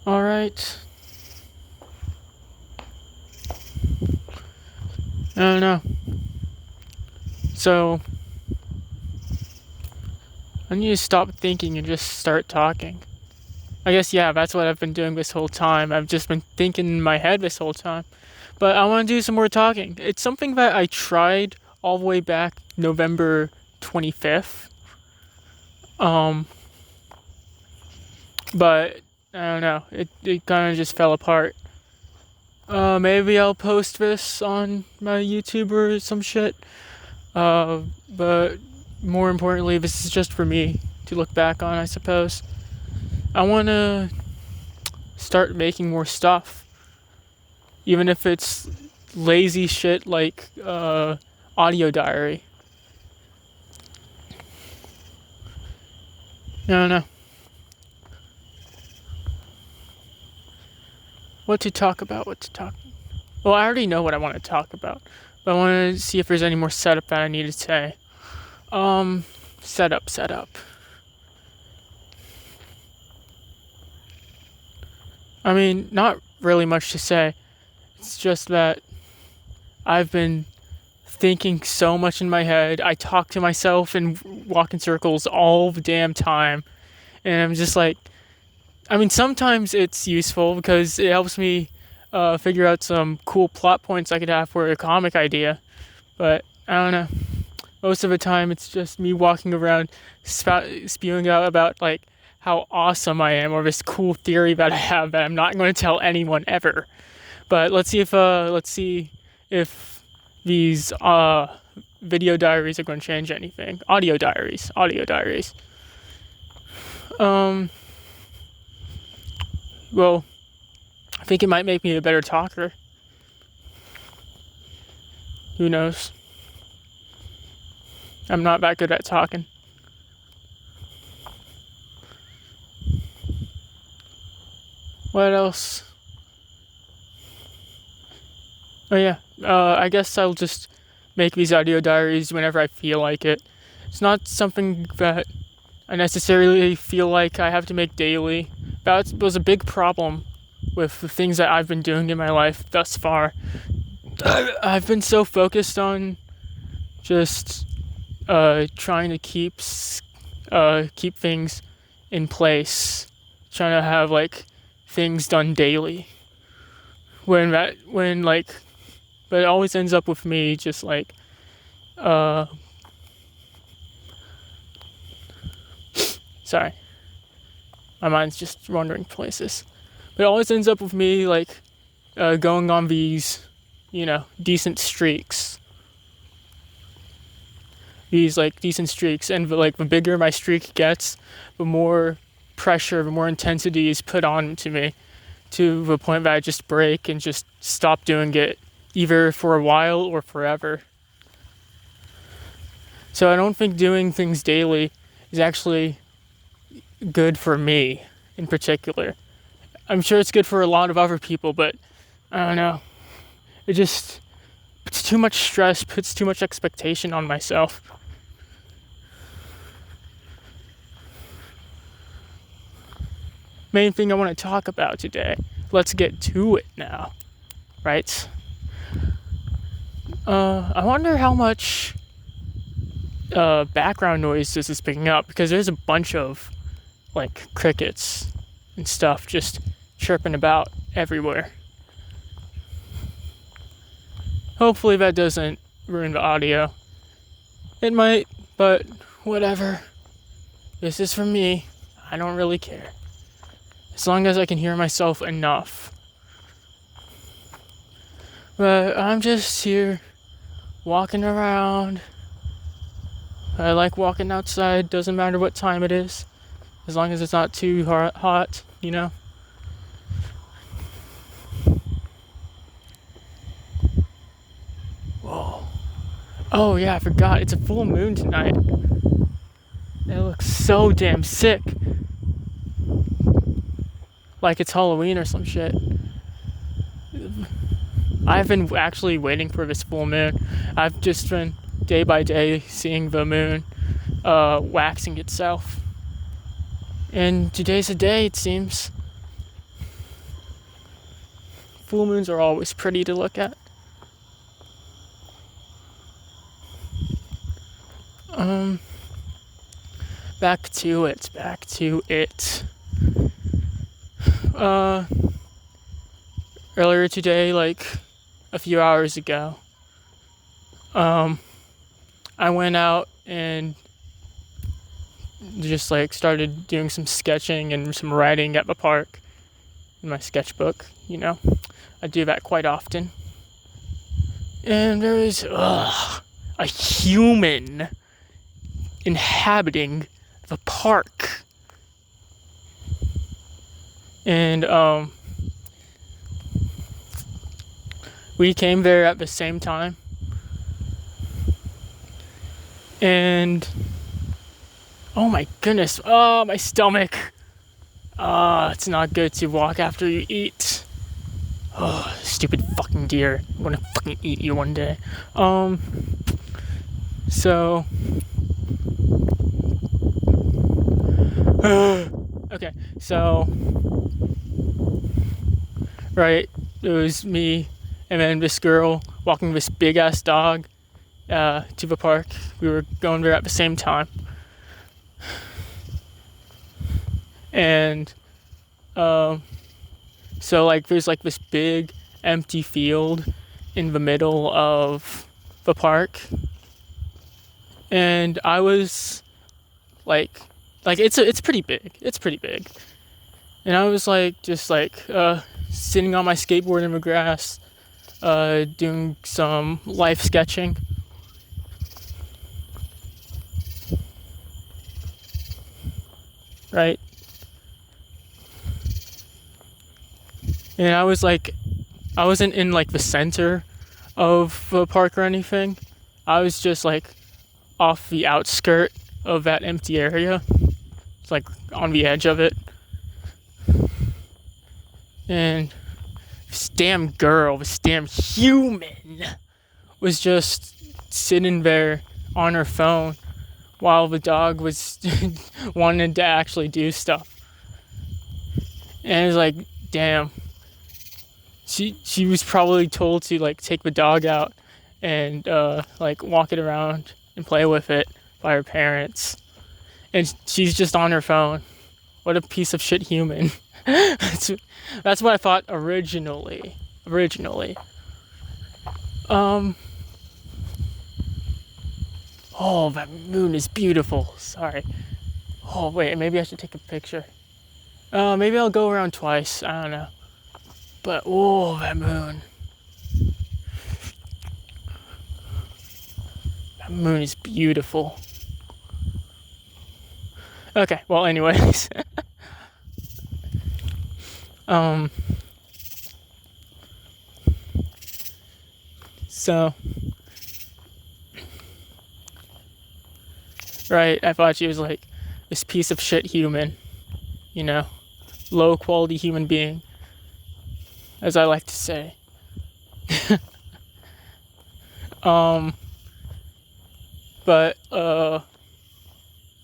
Alright. I don't know. So, I need to stop thinking and just start talking. I guess, yeah, that's what I've been doing this whole time. I've just been thinking in my head this whole time. But I want to do some more talking. It's something that I tried all the way back November 25th. But I don't know. It kind of just fell apart. Maybe I'll post this on my YouTube or some shit. But more importantly, this is just for me to look back on, I suppose. I want to start making more stuff. Even if it's lazy shit like audio diary. I don't know. What to talk about, Well, I already know what I want to talk about. But I want to see if there's any more setup that I need to say. Setup. I mean, not really much to say. It's just that I've been thinking so much in my head. I talk to myself and walk in circles all the damn time. And I'm just like, I mean, sometimes it's useful because it helps me figure out some cool plot points I could have for a comic idea. But I don't know. Most of the time, it's just me walking around spewing out about like how awesome I am or this cool theory that I have that I'm not going to tell anyone ever. But let's see if these video diaries are going to change anything. Audio diaries. Well, I think it might make me a better talker. Who knows? I'm not that good at talking. What else? Oh yeah, I guess I'll just make these audio diaries whenever I feel like it. It's not something that I necessarily feel like I have to make daily. That was a big problem with the things that I've been doing in my life thus far. I've been so focused on just trying to keep things in place, trying to have like things done daily. But it always ends up with me just like sorry, my mind's just wandering places. But it always ends up with me like going on these, decent streaks. These like decent streaks, and like the bigger my streak gets, the more pressure, the more intensity is put on to me, to the point that I just break and just stop doing it, either for a while or forever. So I don't think doing things daily is actually good for me in particular. I'm sure it's good for a lot of other people, but I don't know. It just puts too much stress, puts too much expectation on myself. Main thing I want to talk about today. Let's get to it now, right? I wonder how much background noise this is picking up, because there's a bunch of like crickets and stuff just chirping about everywhere. Hopefully that doesn't ruin the audio. It might, but whatever. This is for me. I don't really care. As long as I can hear myself enough. But I'm just here walking around. I like walking outside, doesn't matter what time it is. As long as it's not too hot, Whoa. Oh yeah, I forgot. It's a full moon tonight. It looks so damn sick. Like it's Halloween or some shit. I've been actually waiting for this full moon. I've just been day by day seeing the moon waxing itself. And today's the day, it seems. full moons are always pretty to look at. Back to it. Earlier today, like a few hours ago, I went out and just like started doing some sketching and some writing at the park in my sketchbook. I do that quite often. And there was a human inhabiting the park. And we came there at the same time. And oh my goodness, my stomach. It's not good to walk after you eat. Oh, stupid fucking deer. I'm gonna fucking eat you one day. So okay, so right, it was me and then this girl walking this big ass dog to the park. We were going there at the same time. And so like there's like this big empty field in the middle of the park. And I was like it's pretty big. It's pretty big. And I was like just like sitting on my skateboard in the grass, doing some life sketching. Right? And I wasn't in like the center of the park or anything. I was just like off the outskirt of that empty area. It's like on the edge of it. And this damn girl, this damn human, was just sitting there on her phone while the dog was wanting to actually do stuff. And it was like, damn. She was probably told to like take the dog out and like walk it around and play with it by her parents. And she's just on her phone. What a piece of shit human. That's what I thought originally. Oh, that moon is beautiful. Sorry. Oh, wait, maybe I should take a picture. Maybe I'll go around twice. I don't know. But, oh, that moon. That moon is beautiful. Okay, well, anyways. So, right, I thought she was like this piece of shit human, low quality human being, as I like to say. But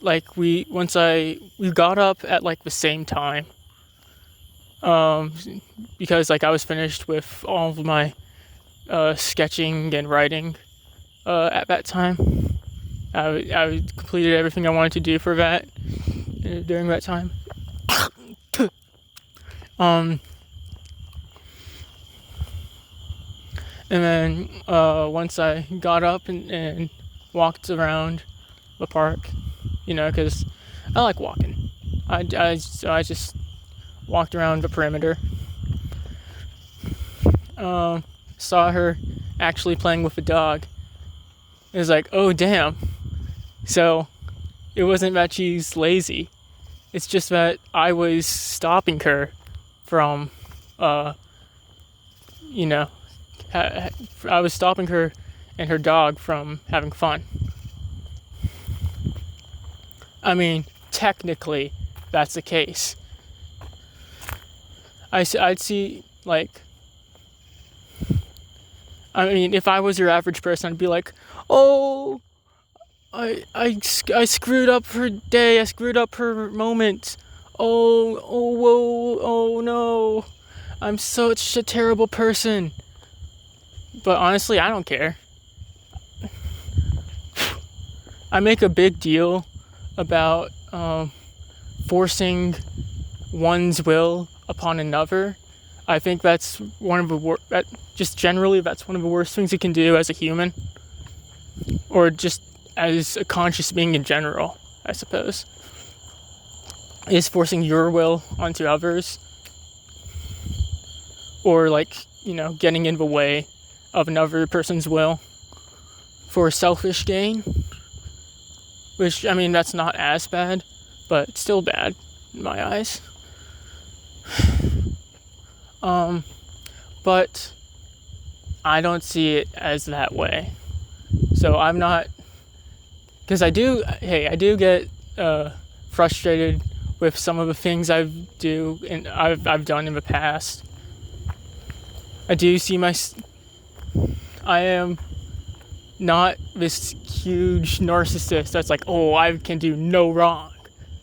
like we got up at like the same time, because like I was finished with all of my sketching and writing at that time. I completed everything I wanted to do for that during that time. And then once I got up and walked around the park, because I like walking. So I just walked around the perimeter. Saw her actually playing with the dog. It was like, oh damn. So it wasn't that she's lazy. It's just that I was stopping her from, I was stopping her and her dog from having fun. I mean, technically, that's the case. I'd see, like, if I was your average person, I'd be like, oh, I screwed up her day, I screwed up her moment. Oh, whoa, oh no. I'm such a terrible person. But honestly, I don't care. I make a big deal about forcing one's will upon another. I think that's one of the just generally that's one of the worst things you can do as a human, or just as a conscious being in general, I suppose, is forcing your will onto others, or getting in the way of another person's will for selfish gain. Which, I mean, that's not as bad, but it's still bad in my eyes. But I don't see it as that way. So I'm not, because I do get frustrated with some of the things I've done in the past. I do see I am not this huge narcissist that's like, oh, I can do no wrong,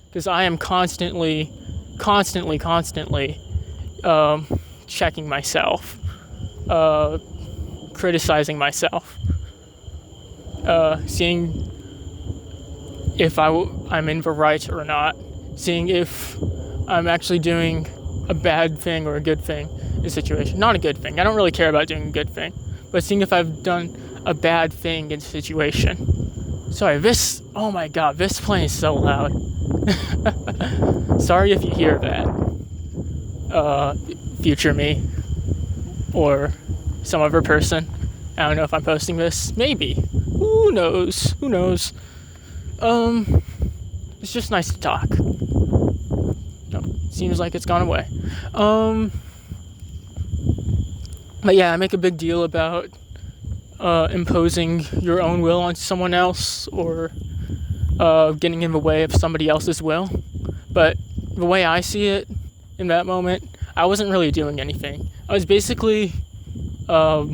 because I am constantly checking myself, criticizing myself, seeing if I'm in the right or not, seeing if I'm actually doing a bad thing or a good thing in a situation. Not a good thing. I don't really care about doing a good thing, but seeing if I've done a bad thing in a situation. Sorry, oh my god, this plane is so loud. Sorry if you hear that. Future me, or some other person. I don't know if I'm posting this. Maybe. Who knows? It's just nice to talk. No, seems like it's gone away. But yeah, I make a big deal about imposing your own will on someone else, or getting in the way of somebody else's will. But the way I see it in that moment, I wasn't really doing anything. I was basically a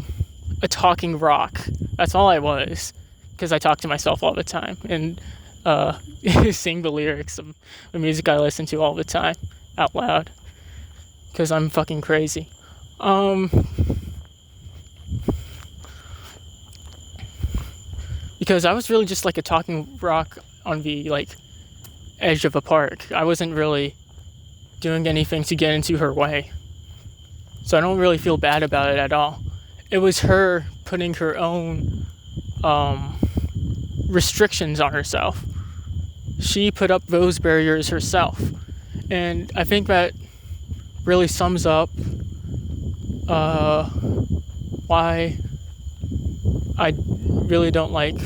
talking rock. That's all I was, because I talk to myself all the time and sing the lyrics of the music I listen to all the time out loud, because I'm fucking crazy. Because I was really just like a talking rock on the edge of a park. I wasn't really doing anything to get into her way, so I don't really feel bad about it at all. It was her putting her own restrictions on herself. She put up those barriers herself, and I think that really sums up why I really don't like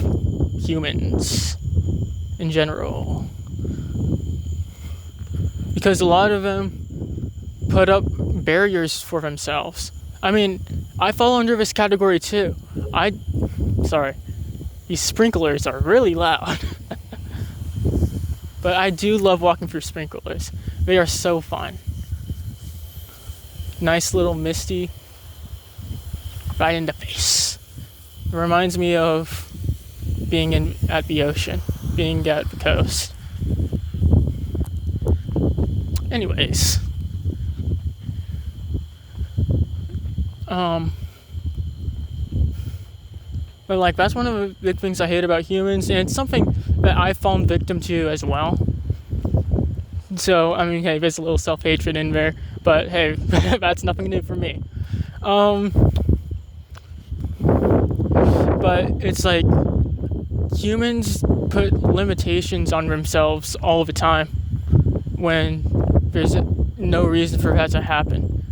humans in general, because a lot of them put up barriers for themselves. I mean, I fall under this category too. Sorry, these sprinklers are really loud. But I do love walking through sprinklers. They are so fun. Nice little misty right in the face. It reminds me of being at the ocean, being at the coast. Anyways, but that's one of the big things I hate about humans, and it's something that I've fallen victim to as well. So, I mean, hey, there's a little self-hatred in there, but hey, that's nothing new for me. But it's like humans put limitations on themselves all the time when there's no reason for that to happen.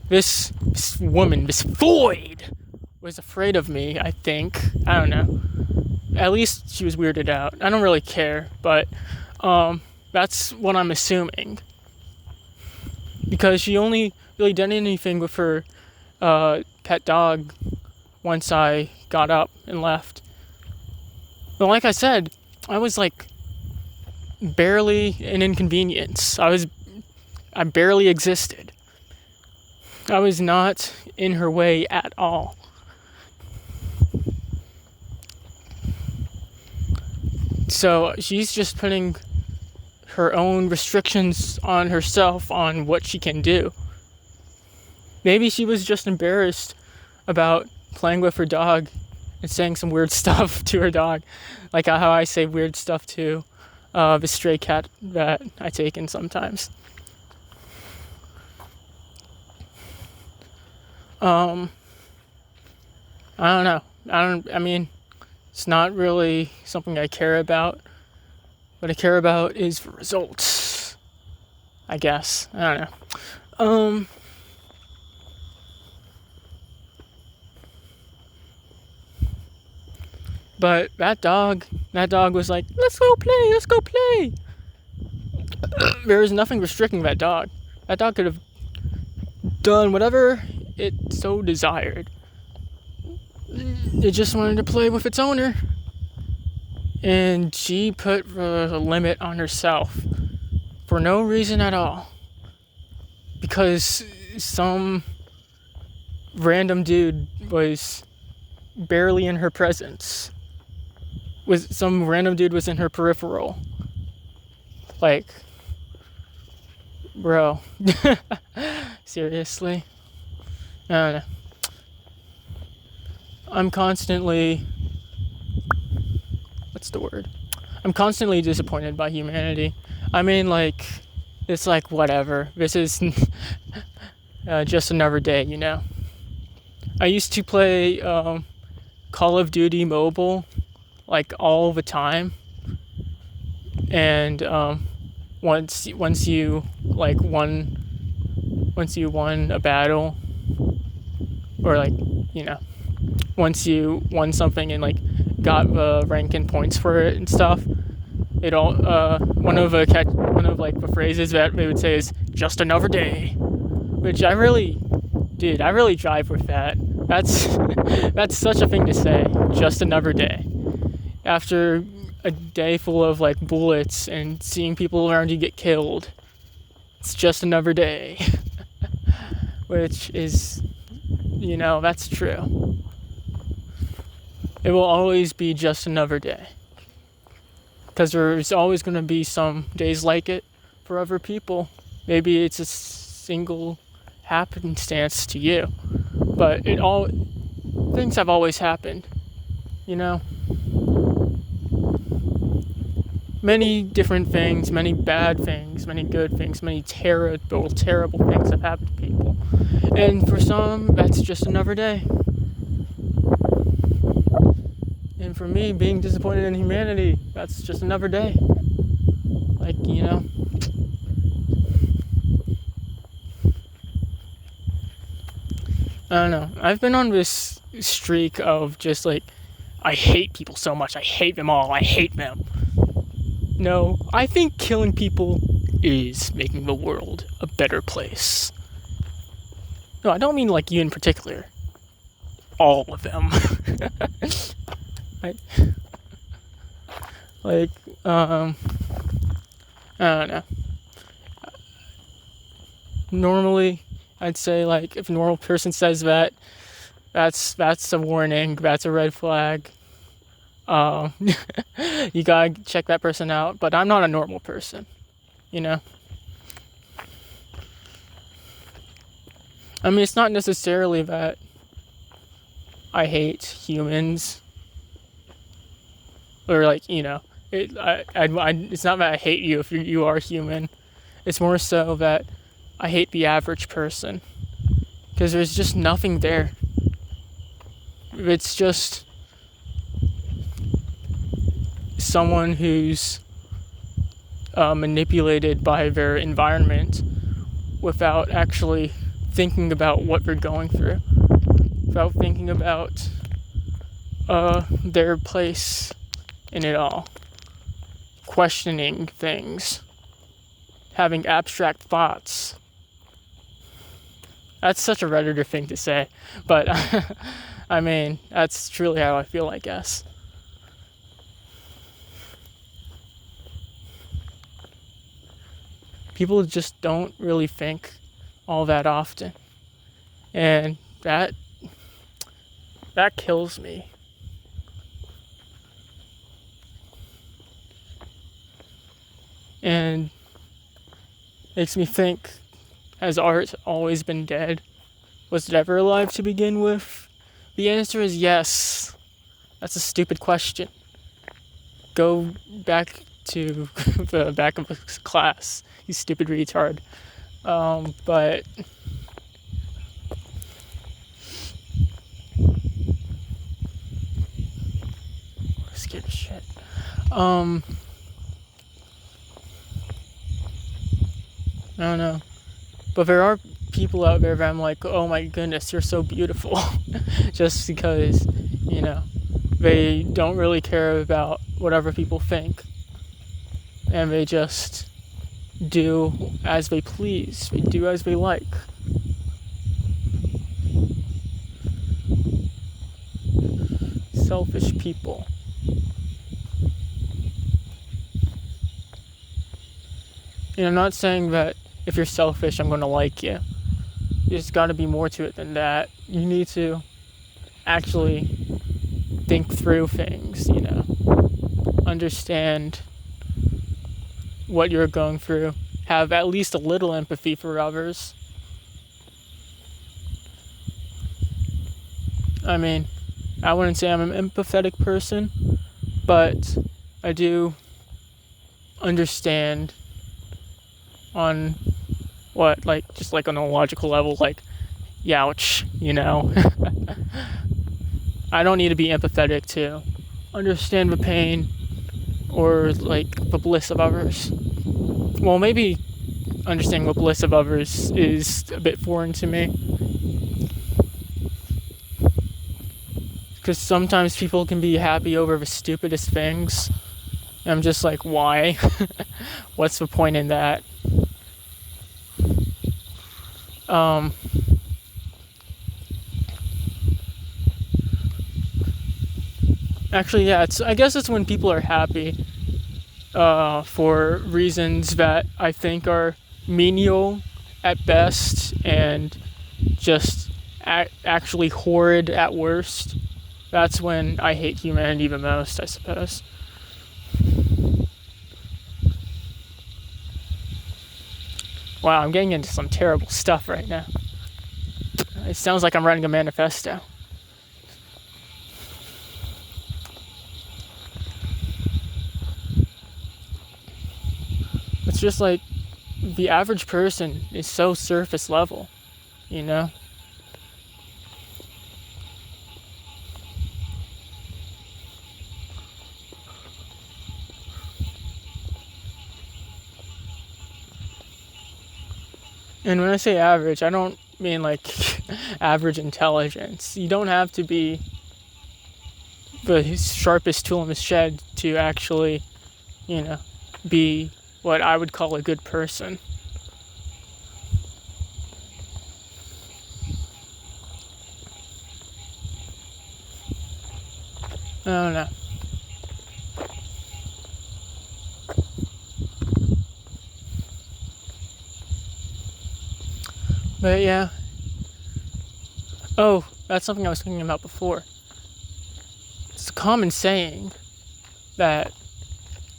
This woman, this void, was afraid of me, I think. I don't know. At least she was weirded out. I don't really care, but that's what I'm assuming. Because she only really did anything with her pet dog once I got up and left. But like I said, I was barely an inconvenience. I barely existed. I was not in her way at all. So she's just putting her own restrictions on herself on what she can do. Maybe she was just embarrassed about playing with her dog and saying some weird stuff to her dog, like how I say weird stuff to the stray cat that I take in sometimes. Um, I don't know. I mean, it's not really something I care about. What I care about is the results, I guess. I don't know. Um, but that dog was like, let's go play. There was nothing restricting that dog. That dog could have done whatever it so desired. It just wanted to play with its owner. And she put a limit on herself for no reason at all. Because some random dude was barely in her presence. Some random dude was in her peripheral. Like, bro. Seriously? I don't know. I'm constantly... What's the word? I'm constantly disappointed by humanity. I mean, like, it's like, whatever. This is just another day, you know? I used to play Call of Duty Mobile, like, all the time. And once you won a battle, or like, you know, once you won something and like got the rank and points for it and stuff, it all one of the phrases that they would say is just another day, which I really drive with that. That's such a thing to say, just another day, after a day full of like bullets and seeing people around you get killed. It's just another day. Which is, you know, that's true. It will always be just another day. Because there's always going to be some days like it for other people. Maybe it's a single happenstance to you. But things have always happened, you know? Many different things, many bad things, many good things, many terrible things have happened to people. And for some, that's just another day. And for me, being disappointed in humanity, that's just another day. Like, you know. I don't know. I've been on this streak of just like, I hate people so much. I hate them all. I hate them. No, I think killing people is making the world a better place. No, I don't mean like you in particular. All of them. I don't know. Normally, I'd say like if a normal person says that, that's a warning. That's a red flag. You gotta check that person out. But I'm not a normal person, you know? I mean, it's not necessarily that I hate humans. Or like, you know, it's not that I hate you if you are human. It's more so that I hate the average person. Because there's just nothing there. It's just someone who's manipulated by their environment without actually thinking about what they're going through, without thinking about their place in it all, questioning things, having abstract thoughts. That's such a Redditor thing to say, but I mean, that's truly how I feel, I guess. People just don't really think all that often. And that kills me. And makes me think, has art always been dead? Was it ever alive to begin with? The answer is yes. That's a stupid question. Go back to the back of the class, you stupid retard. But scared as shit. I don't know. But there are people out there that I'm like, oh my goodness, you're so beautiful. Just because, they don't really care about what other people think. And they just do as they please. They do as they like. Selfish people. I'm not saying that if you're selfish, I'm going to like you. There's got to be more to it than that. You need to actually think through things, understand what you're going through, have at least a little empathy for others. I mean, I wouldn't say I'm an empathetic person, but I do understand on just on a logical level, youch, I don't need to be empathetic to understand the pain or the bliss of others. Well, maybe understanding the bliss of others is a bit foreign to me. Because sometimes people can be happy over the stupidest things. And I'm just like, why? What's the point in that? Actually, yeah, I guess it's when people are happy for reasons that I think are menial at best and just actually horrid at worst. That's when I hate humanity the most, I suppose. Wow, I'm getting into some terrible stuff right now. It sounds like I'm writing a manifesto. It's just like the average person is so surface level, I And when I say average, I don't mean average intelligence. You don't have to be the sharpest tool in the shed to actually, be what I would call a good person. I don't know. But yeah. Oh, that's something I was thinking about before. It's a common saying that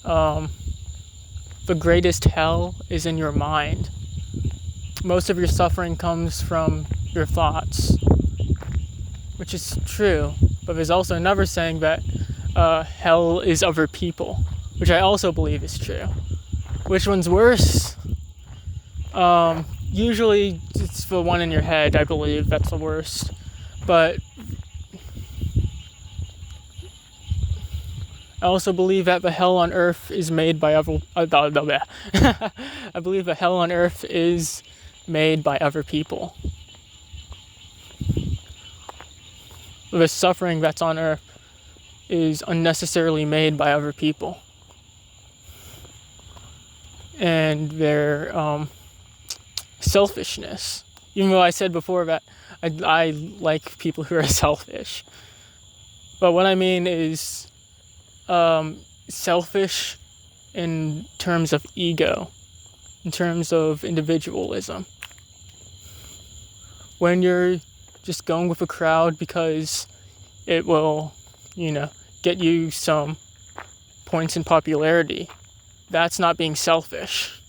the greatest hell is in your mind. Most of your suffering comes from your thoughts, which is true. But there's also another saying that hell is other people, which I also believe is true. Which one's worse? Usually it's the one in your head, I believe, that's the worst. But I also believe that the hell on earth is made by other... I believe the hell on earth is made by other people. The suffering that's on earth is unnecessarily made by other people. And their selfishness. Even though I said before that I like people who are selfish. But what I mean is selfish in terms of ego, in terms of individualism. When you're just going with a crowd because it will, get you some points in popularity, that's not being selfish.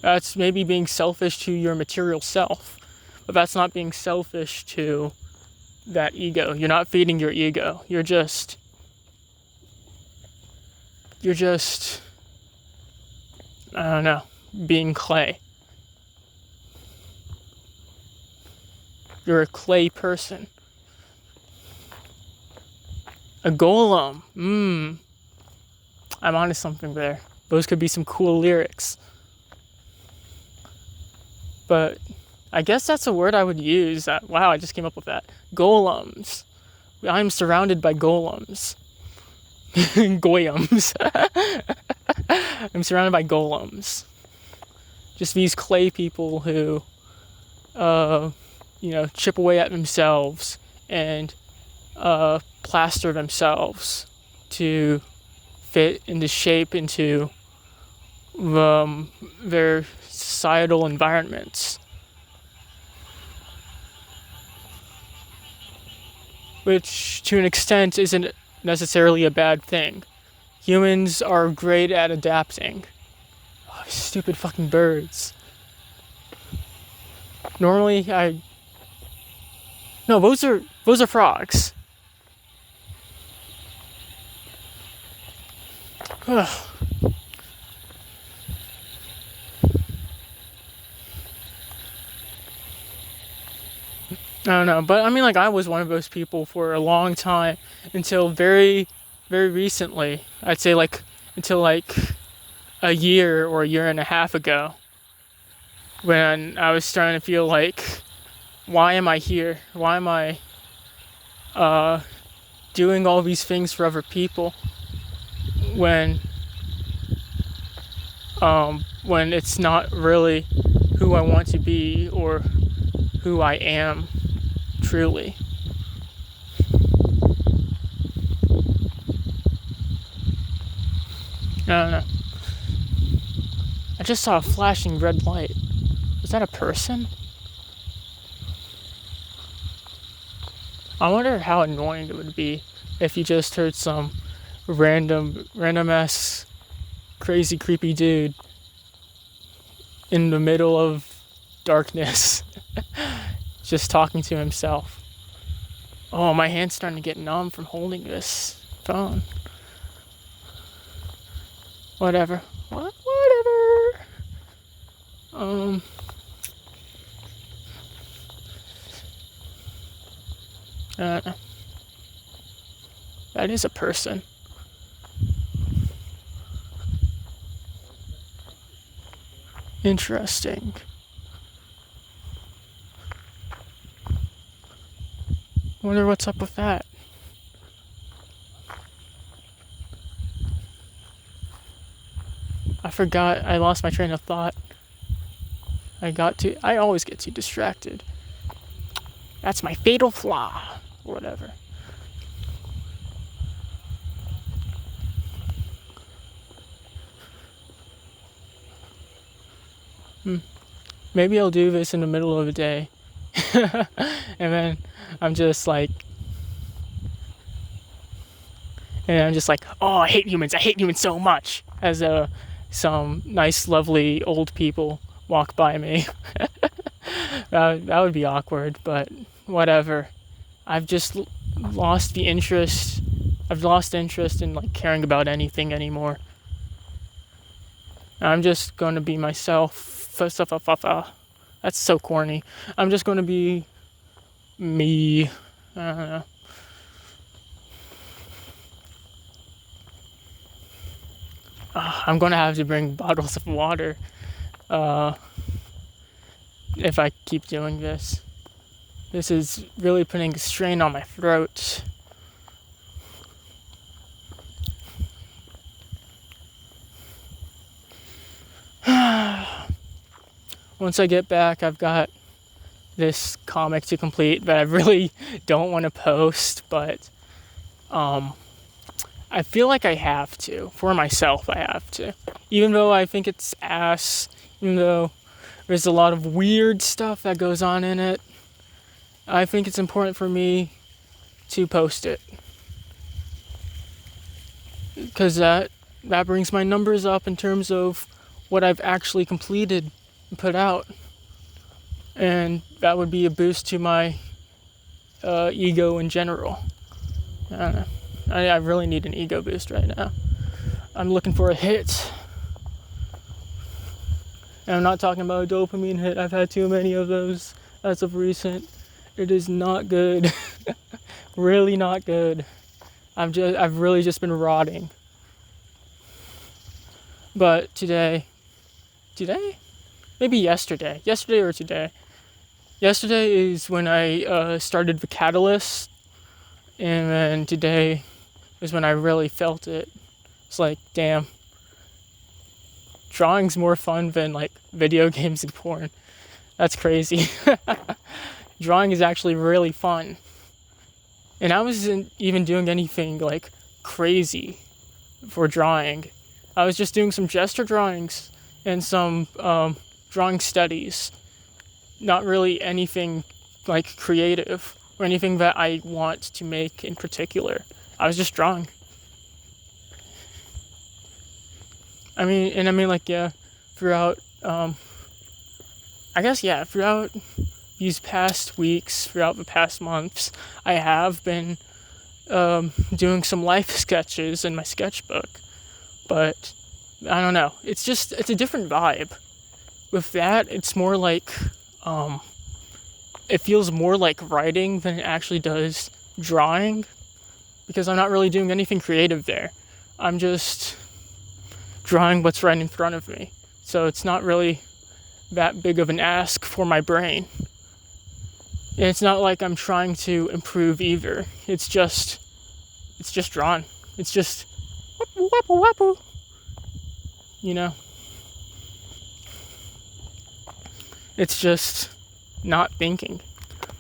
That's maybe being selfish to your material self, but that's not being selfish to that ego. You're not feeding your ego. You're just I don't know, being clay. You're a clay person. A golem. I'm onto something there. Those could be some cool lyrics. But I guess that's a word I would use. Wow, I just came up with that. Golems. I'm surrounded by golems. Goyams. I'm surrounded by golems. Just these clay people who, chip away at themselves and plaster themselves to fit into shape into their societal environments. Which, to an extent, isn't necessarily a bad thing. Humans are great at adapting. Oh, stupid fucking birds. Normally, No, those are frogs. Ugh. I don't know, but I mean, like, I was one of those people for a long time until very, very recently. I'd say, like, until like a year or a year and a half ago, when I was starting to feel like, why am I here? Why am I doing all these things for other people when it's not really who I want to be or who I am truly. I don't know. I just saw a flashing red light. Was that a person? I wonder how annoying it would be if you just heard some random ass crazy creepy dude in the middle of darkness just talking to himself. Oh, my hand's starting to get numb from holding this phone. Whatever. Whatever. That is a person. Interesting. Wonder what's up with that. I forgot. I lost my train of thought. I always get too distracted. That's my fatal flaw. Whatever. Maybe I'll do this in the middle of the day. And then I'm just like, oh, I hate humans so much. As some nice, lovely old people walk by me. That would be awkward, but whatever. I've just lost the interest. I've lost interest in like caring about anything anymore. I'm just going to be myself. That's so corny. I'm just going to be me. I don't know. I'm going to have to bring bottles of water if I keep doing this. This is really putting a strain on my throat. Once I get back, I've got this comic to complete that I really don't want to post, but I feel like I have to. For myself, I have to. Even though I think it's ass, even though there's a lot of weird stuff that goes on in it, I think it's important for me to post it. Because that brings my numbers up in terms of what I've actually completed and put out. And that would be a boost to my ego in general. I don't know. I really need an ego boost right now. I'm looking for a hit. And I'm not talking about a dopamine hit. I've had too many of those as of recent. It is not good. Really not good. I've really just been rotting. But today? Maybe yesterday or today. Yesterday is when I started the Catalyst, and then today is when I really felt it. It's like, damn, drawing's more fun than like video games and porn. That's crazy. Drawing is actually really fun. And I wasn't even doing anything like crazy for drawing. I was just doing some gesture drawings and some drawing studies. Not really anything like creative or anything that I want to make in particular. I was just drawing. Throughout throughout these past weeks, throughout the past months, I have been doing some life sketches in my sketchbook. But I don't know. It's a different vibe. With that, it's more like, it feels more like writing than it actually does drawing, because I'm not really doing anything creative there. I'm just drawing what's right in front of me. So it's not really that big of an ask for my brain. And it's not like I'm trying to improve either. It's just drawn. It's just wappu, wappu, wappu. You know? It's just not thinking.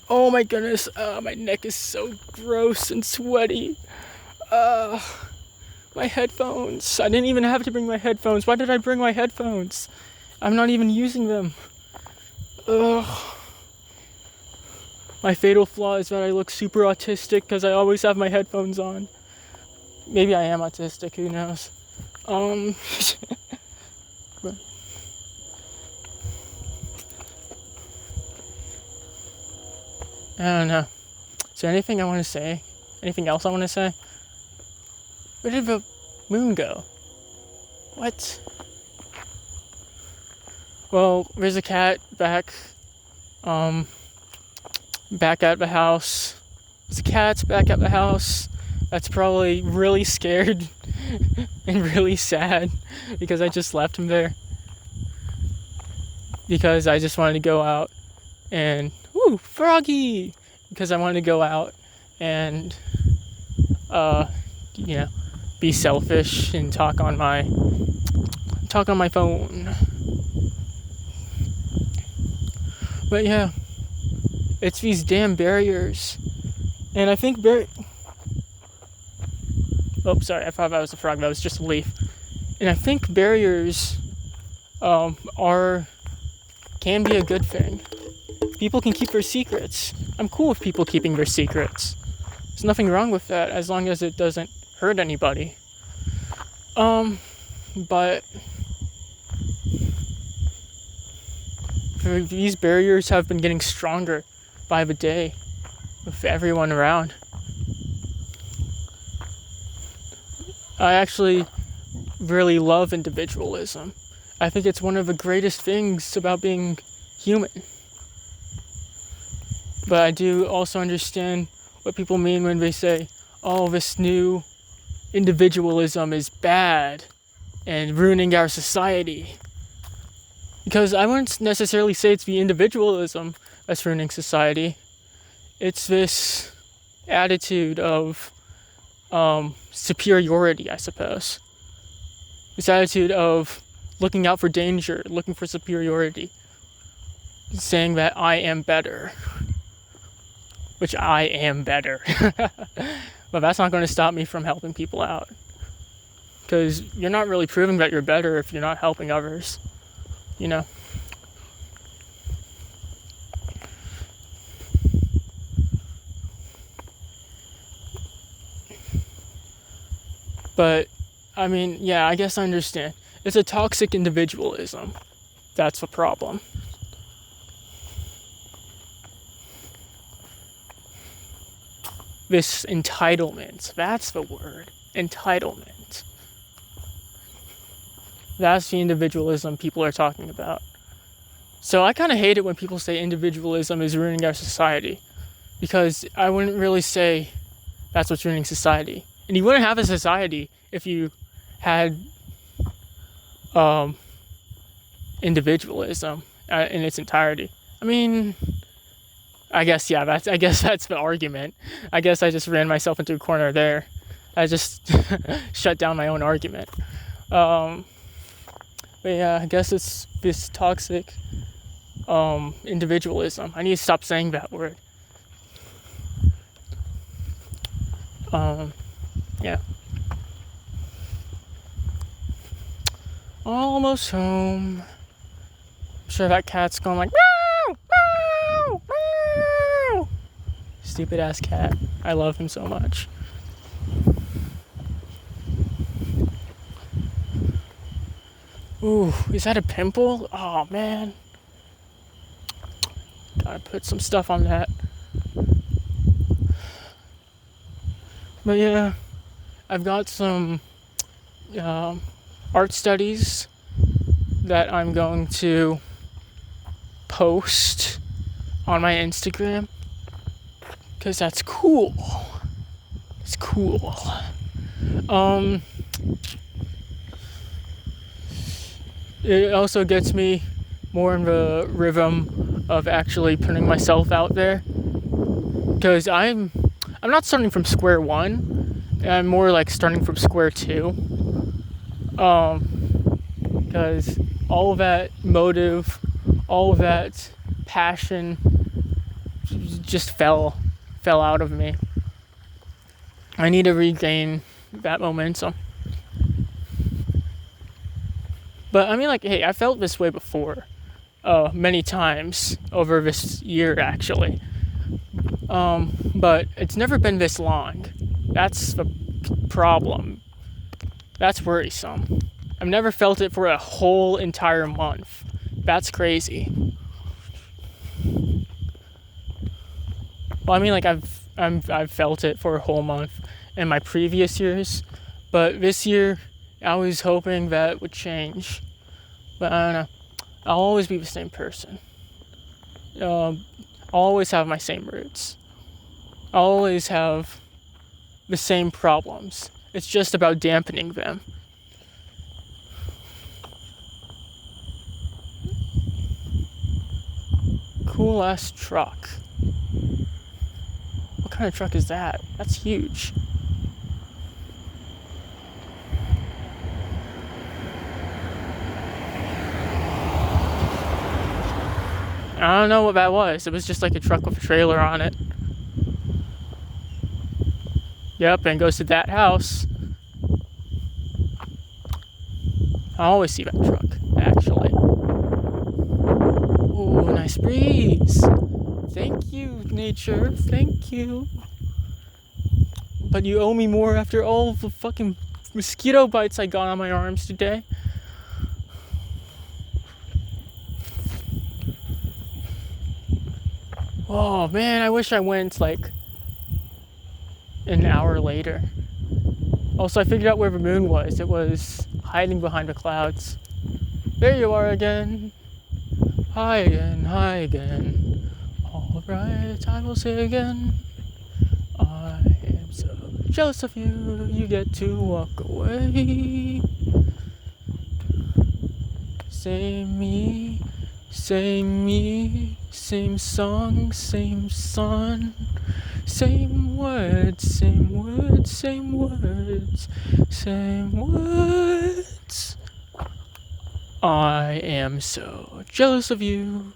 Oh my goodness, my neck is so gross and sweaty. My headphones. I didn't even have to bring my headphones. Why did I bring my headphones? I'm not even using them. Ugh. My fatal flaw is that I look super autistic because I always have my headphones on. Maybe I am autistic, who knows? But I don't know. Is there anything I want to say? Anything else I want to say? Where did the moon go? What? Well, there's a cat back at the house. There's a cat back at the house that's probably really scared and really sad because I just left him there. Because I just wanted to go out and, woo, froggy! Because I wanted to go out and, be selfish and talk on my phone. But yeah, it's these damn barriers. And I think oh, sorry, I thought that was a frog, that was just a leaf. And I think barriers can be a good thing. People can keep their secrets. I'm cool with people keeping their secrets. There's nothing wrong with that as long as it doesn't hurt anybody. But these barriers have been getting stronger by the day with everyone around. I actually really love individualism. I think it's one of the greatest things about being human. But I do also understand what people mean when they say, oh, this new individualism is bad and ruining our society. Because I wouldn't necessarily say it's the individualism that's ruining society. It's this attitude of superiority, I suppose. This attitude of looking out for danger, looking for superiority. Saying that I am better. Which I am better. But that's not going to stop me from helping people out. Because you're not really proving that you're better if you're not helping others. You know? But, I mean, yeah, I guess I understand. It's a toxic individualism. That's the problem. This entitlement. That's the word. Entitlement. That's the individualism people are talking about. So I kind of hate it when people say individualism is ruining our society. Because I wouldn't really say that's what's ruining society. And you wouldn't have a society if you had individualism in its entirety. I mean, I guess that's the argument. I guess I just ran myself into a corner there. I just shut down my own argument. But yeah, I guess it's this toxic individualism. I need to stop saying that word. Yeah. Almost home. I'm sure that cat's going like, meow, meow, meow. Stupid ass cat. I love him so much. Ooh, is that a pimple? Oh man. Gotta put some stuff on that. But yeah, I've got some art studies that I'm going to post on my Instagram because that's cool. It's cool. It also gets me more in the rhythm of actually putting myself out there because I'm not starting from square one. I'm more like starting from square two. Because all of that motive, all of that passion just fell out of me. I need to regain that momentum. But I mean, like, hey, I felt this way before, many times over this year, actually. But it's never been this long. That's the problem. That's worrisome. I've never felt it for a whole entire month. That's crazy. Well, I mean, like I've felt it for a whole month in my previous years, but this year I was hoping that would change. But I don't know. I'll always be the same person. I'll always have my same roots. I'll always have the same problems. It's just about dampening them. Cool ass truck. What kind of truck is that? That's huge. I don't know what that was. It was just like a truck with a trailer on it. Yep, and goes to that house. I always see that truck, actually. Ooh, nice breeze. Thank you, nature. Thank you. But you owe me more after all the fucking mosquito bites I got on my arms today. Oh man, I wish I went like an hour later. Also, I figured out where the moon was. It was hiding behind the clouds. There you are again. Hi again, hi again. Alright, I will say again. I am so jealous of you. You get to walk away. Same me, same me. Same song, same sun. Same words, same words, same words, same words. I am so jealous of you.